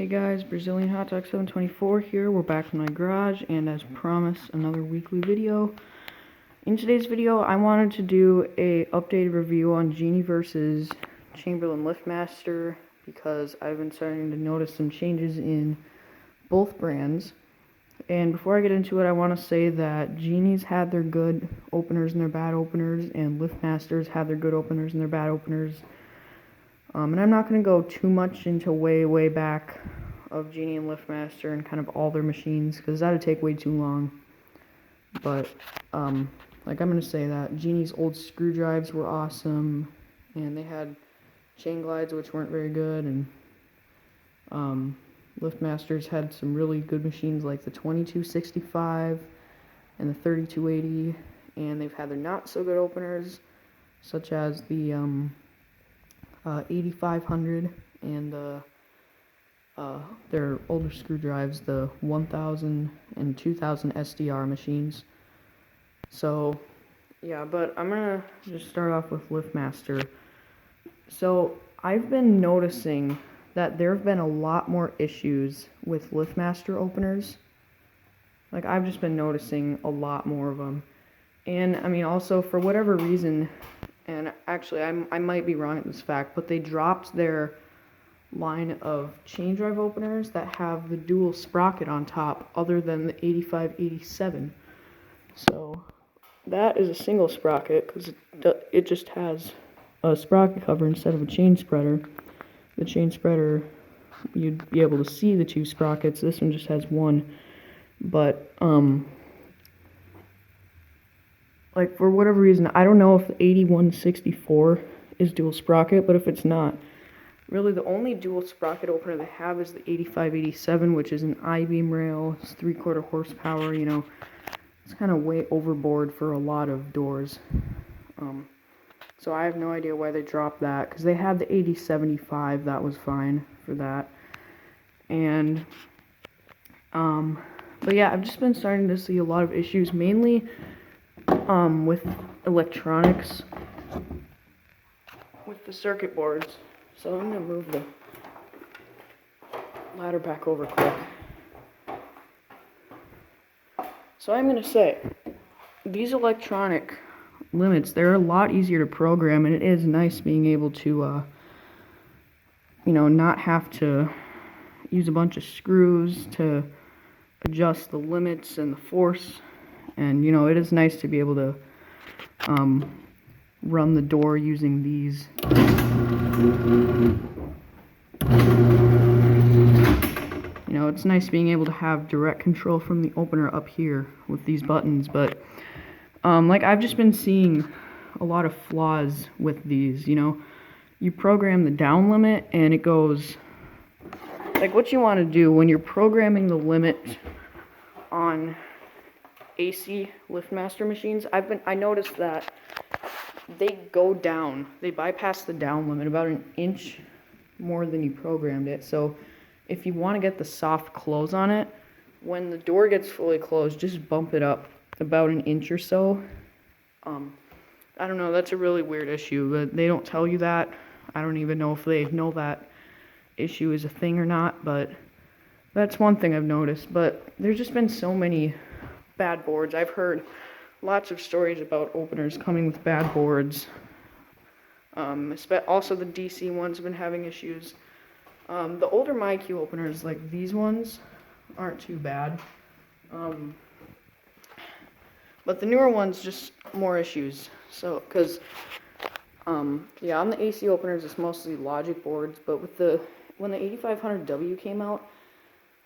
Hey guys, Brazilian Hot Dog 724 here. We're back in my garage, and as promised, another weekly video. In today's video, I wanted to do a updated review on Genie versus Chamberlain LiftMaster because I've been starting to notice some changes in both brands. And before I get into it, I want to say that Genie's had their good openers and their bad openers, and LiftMasters had their good openers and their bad openers. And I'm not going to go too much into way back of Genie and LiftMaster and kind of all their machines, because that would take way too long. But, I'm going to say that Genie's old screw drives were awesome, and they had chain glides which weren't very good, and LiftMasters had some really good machines like the 2265 and the 3280, and they've had their not so good openers such as the 8500 and their older screw drives, the 1000 and 2000 SDR machines. So yeah, but I'm gonna just start off with LiftMaster. So I've been noticing that there have been a lot more issues with LiftMaster openers. Like, I've just been noticing a lot more of them. And I mean, also, for whatever reason, and actually I might be wrong at this fact, but they dropped their line of chain drive openers that have the dual sprocket on top other than the 8587. So that is a single sprocket because it just has a sprocket cover instead of a chain spreader. The chain spreader, you'd be able to see the two sprockets. This one just has one. But like, for whatever reason, I don't know if the 8164 is dual sprocket, but if it's not, really the only dual sprocket opener they have is the 8587, which is an I-beam rail. It's 3/4 horsepower, you know. It's kind of way overboard for a lot of doors. So I have no idea why they dropped that, because they had the 8075, that was fine for that. And, but yeah, I've just been starting to see a lot of issues, mainly with electronics, with the circuit boards. So I'm going to move the ladder back over quick. So I'm going to say, these electronic limits, they're a lot easier to program, and it is nice being able to, you know, not have to use a bunch of screws to adjust the limits and the force. And, you know, it is nice to be able to run the door using these. You know, it's nice being able to have direct control from the opener up here with these buttons. But, like, I've just been seeing a lot of flaws with these, you know. You program the down limit and it goes, like, what you want to do when you're programming the limit on AC LiftMaster machines, I noticed that they go down. They bypass the down limit about an inch more than you programmed it. So if you want to get the soft close on it, when the door gets fully closed, just bump it up about an inch or so. I don't know, that's a really weird issue, but they don't tell you that. I don't even know if they know that issue is a thing or not, but that's one thing I've noticed. But there's just been so many bad boards. I've heard lots of stories about openers coming with bad boards. Also, the DC ones have been having issues. The older MyQ openers, like these ones, aren't too bad. But the newer ones, just more issues. So, because, yeah, on the AC openers, it's mostly logic boards. But with when the 8500W came out,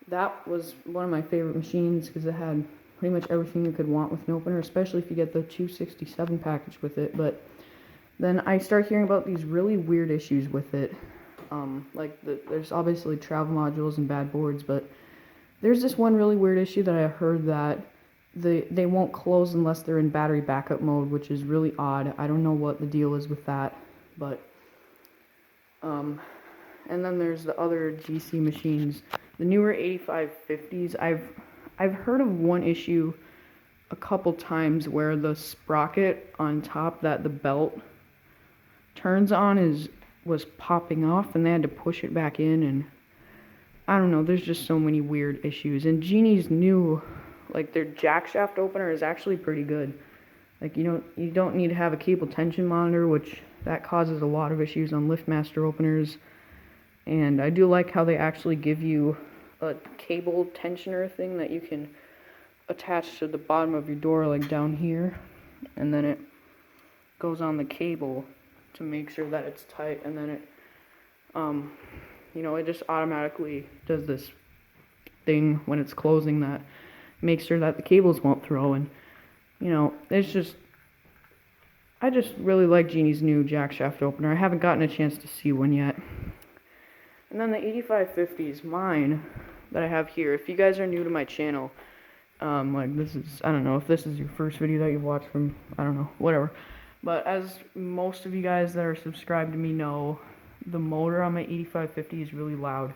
that was one of my favorite machines because it had pretty much everything you could want with an opener, especially if you get the 267 package with it. But then I start hearing about these really weird issues with it. Like, there's obviously travel modules and bad boards, but there's this one really weird issue that I heard that they won't close unless they're in battery backup mode, which is really odd. I don't know what the deal is with that, but, and then there's the other GC machines, the newer 8550s. I've heard of one issue a couple times where the sprocket on top that the belt turns on was popping off, and they had to push it back in, and I don't know, there's just so many weird issues. And Genie's new, like, their jack shaft opener is actually pretty good. Like, you don't need to have a cable tension monitor, which that causes a lot of issues on LiftMaster openers. And I do like how they actually give you a cable tensioner thing that you can attach to the bottom of your door, like down here, and then it goes on the cable to make sure that it's tight, and then it it just automatically does this thing when it's closing that makes sure that the cables won't throw. And it's just, I just really like Genie's new jack shaft opener. I haven't gotten a chance to see one yet. And then the 8550 is mine that I have here. If you guys are new to my channel, like, this is, I don't know if this is your first video that you've watched from, I don't know, whatever. But as most of you guys that are subscribed to me know, the motor on my 8550 is really loud.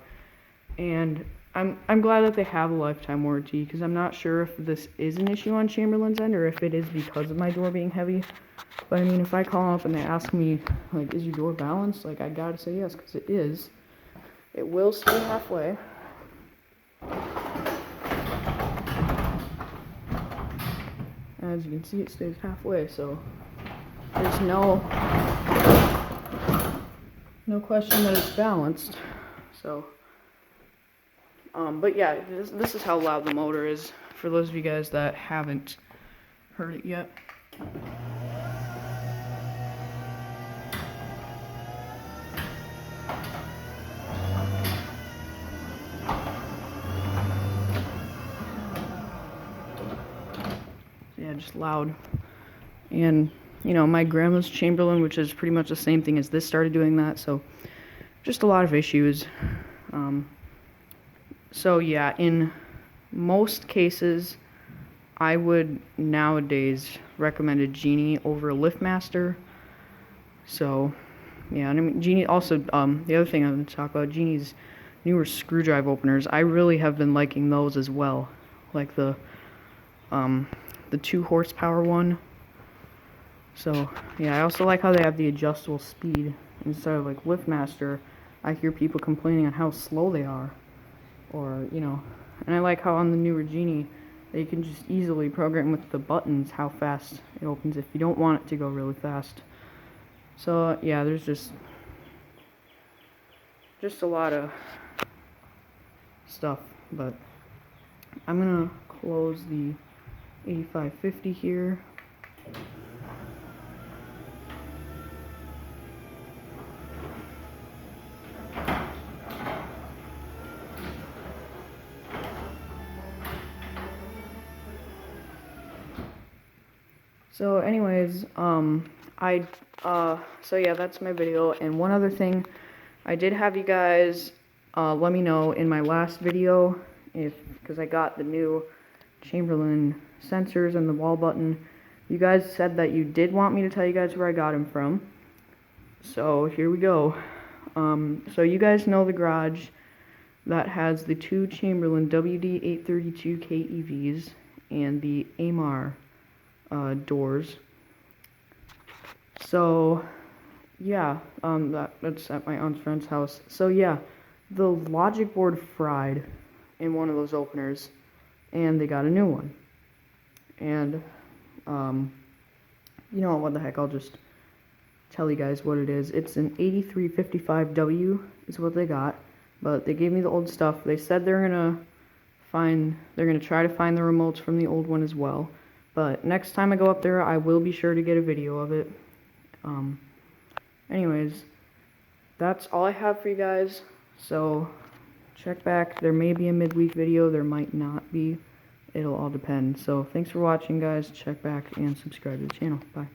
And I'm glad that they have a lifetime warranty, because I'm not sure if this is an issue on Chamberlain's end or if it is because of my door being heavy. But I mean, if I call up and they ask me, like, is your door balanced? Like, I gotta say yes, because it is. It will stay halfway. As you can see, it stays halfway, so there's no question that it's balanced. So, but yeah, this is how loud the motor is, for those of you guys that haven't heard it yet. Yeah, just loud. And my grandma's Chamberlain, which is pretty much the same thing as this, started doing that, so just a lot of issues. So yeah, in most cases I would nowadays recommend a Genie over a LiftMaster. So yeah, and I mean, Genie also, the other thing I'm going to talk about, Genie's newer screwdriver openers, I really have been liking those as well, like the 2 horsepower one. So yeah, I also like how they have the adjustable speed instead of like LiftMaster. I hear people complaining on how slow they are, or and I like how on the newer Genie they can just easily program with the buttons how fast it opens if you don't want it to go really fast. So yeah, there's just a lot of stuff. But I'm gonna close the 8550 here. So anyways, so yeah, that's my video. And one other thing, I did have you guys let me know in my last video, because I got the new Chamberlain sensors and the wall button, you guys said that you did want me to tell you guys where I got them from. So here we go. So you guys know the garage that has the 2 Chamberlain WD-832 KEVs and the AMAR doors. So yeah, that's at my aunt's friend's house. So yeah, the logic board fried in one of those openers, and they got a new one. And what the heck, I'll just tell you guys what it is. It's an 8355W is what they got, but they gave me the old stuff. They said they're gonna try to find the remotes from the old one as well. But next time I go up there, I will be sure to get a video of it. Anyways, that's all I have for you guys. So check back. There may be a midweek video. There might not be. It'll all depend. So thanks for watching, guys. Check back and subscribe to the channel. Bye.